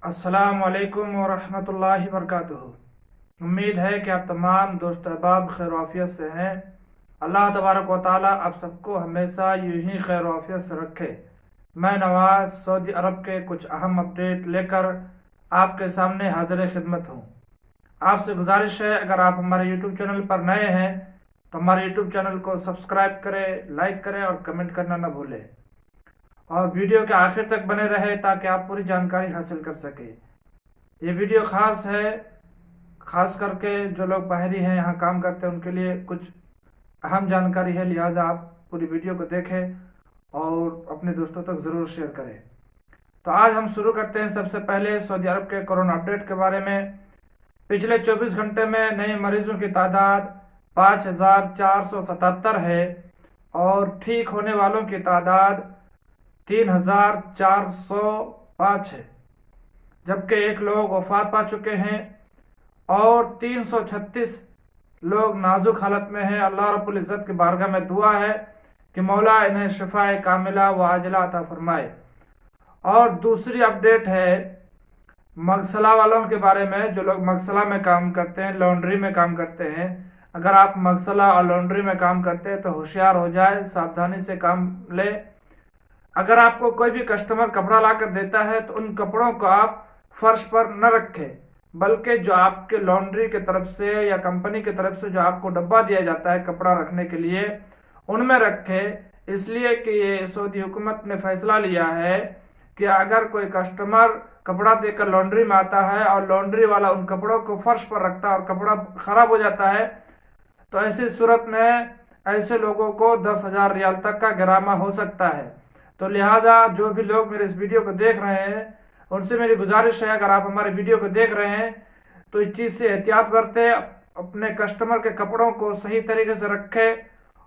अस्सलाम वालेकुम वरहमतुल्लाहि वबरकातुहू। उम्मीद है कि आप तमाम दोस्त अहबाब खैर आफियत से हैं। अल्लाह तबारक व ताला आप सबको हमेशा यूं ही खैर आफियत से रखे। मैं नवाज सऊदी अरब के कुछ अहम अपडेट लेकर आपके सामने हाजिर खिदमत हूँ। आपसे गुजारिश है, अगर आप हमारे यूट्यूब चैनल पर नए हैं तो हमारे यूट्यूब चैनल को सब्सक्राइब करें, लाइक करें और कमेंट करना न भूलें, और वीडियो के आखिर तक बने रहे ताकि आप पूरी जानकारी हासिल कर सके। ये वीडियो खास है, खास करके जो लोग बाहरी हैं, यहाँ काम करते हैं, उनके लिए कुछ अहम जानकारी है, लिहाजा आप पूरी वीडियो को देखें और अपने दोस्तों तक ज़रूर शेयर करें। तो आज हम शुरू करते हैं सबसे पहले सऊदी अरब के कोरोना अपडेट के बारे में। पिछले 24 घंटे में नए मरीजों की तादाद 5477 है और ठीक होने वालों की तादाद 3405 है, जबकि एक लोग वफात पा चुके हैं और 336 लोग नाजुक हालत में हैं। अल्लाह रब्बुल इज़्ज़त की बारगाह में दुआ है कि मौला इन्हें शिफाए कामिला व आजिला अता फरमाए। और दूसरी अपडेट है मगसला वालों के बारे में, जो लोग मगसला में काम करते हैं, लॉन्ड्री में काम करते हैं। अगर आप मगसला और लॉन्ड्री में काम करते हैं तो होशियार हो जाए, सावधानी से काम ले। अगर आपको कोई भी कस्टमर कपड़ा ला कर देता है तो उन कपड़ों को आप फर्श पर न रखें, बल्कि जो आपके लॉन्ड्री की तरफ से या कंपनी की तरफ से जो आपको डब्बा दिया जाता है कपड़ा रखने के लिए, उनमें रखें। इसलिए कि ये सऊदी हुकूमत ने फैसला लिया है कि अगर कोई कस्टमर कपड़ा देकर लॉन्ड्री में आता है और लॉन्ड्री वाला उन कपड़ों को फर्श पर रखता है और कपड़ा खराब हो जाता है, तो ऐसी सूरत में ऐसे लोगों को 10,000 रियाल तक का गिरामा हो सकता है। तो लिहाजा जो भी लोग मेरे इस वीडियो को देख रहे हैं उनसे मेरी गुजारिश है, अगर आप हमारे वीडियो को देख रहे हैं तो इस चीज़ से एहतियात बरतें, अपने कस्टमर के कपड़ों को सही तरीके से रखें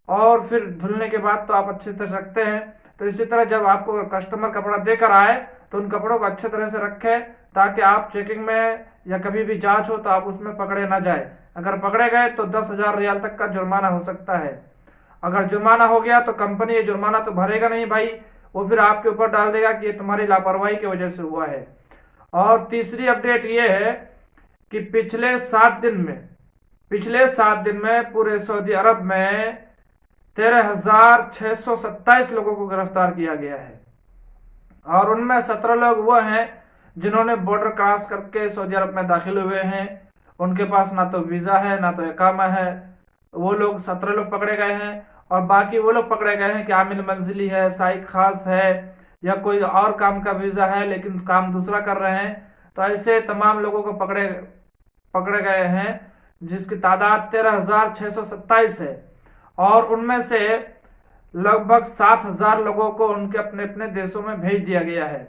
और फिर धुलने के बाद तो आप अच्छी तरह से रखते हैं। तो इसी तरह जब आपको कस्टमर कपड़ा देकर आए तो उन कपड़ों को अच्छे तरह से रखें ताकि आप चेकिंग में या कभी भी जांच हो तो आप उसमें पकड़े ना जाए। अगर पकड़े गए तो 10,000 रियाल तक का जुर्माना हो सकता है। अगर जुर्माना हो गया तो कंपनी ये जुर्माना तो भरेगा नहीं भाई, वो फिर आपके ऊपर डाल देगा कि ये तुम्हारी लापरवाही की वजह से हुआ है। और तीसरी अपडेट ये है कि पिछले 7 दिन में पूरे सऊदी अरब में 13,627 लोगों को गिरफ्तार किया गया है और उनमें 17 लोग वो हैं जिन्होंने बॉर्डर क्रॉस करके सऊदी अरब में दाखिल हुए हैं। उनके पास ना तो वीज़ा है ना तो इकामा है। वो लोग 17 लोग पकड़े गए हैं और बाकी वो लोग पकड़े गए हैं कि आमिल मंजिली है, साइक खास है या कोई और काम का वीज़ा है लेकिन काम दूसरा कर रहे हैं। तो ऐसे तमाम लोगों को पकड़े गए हैं जिसकी तादाद 13,627 है और उनमें से लगभग 7,000 लोगों को उनके अपने अपने देशों में भेज दिया गया है।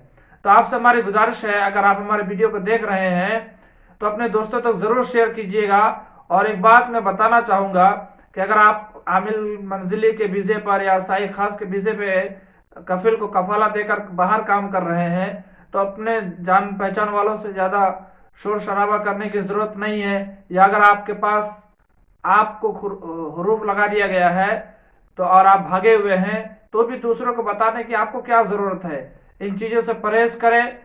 तो आपसे हमारी गुजारिश है, अगर आप हमारे वीडियो को देख रहे हैं तो अपने दोस्तों तक जरूर शेयर कीजिएगा। और एक बात मैं बताना चाहूँगा कि अगर आप आमिल मंजिली के वीज़े पर या साई खास के वीज़े पे कफिल को कफाला देकर बाहर काम कर रहे हैं तो अपने जान पहचान वालों से ज़्यादा शोर शराबा करने की ज़रूरत नहीं है। या अगर आपके पास आपको हुरूफ लगा दिया गया है तो और आप भागे हुए हैं तो भी दूसरों को बताने की आपको क्या ज़रूरत है। इन चीज़ों से परहेज करें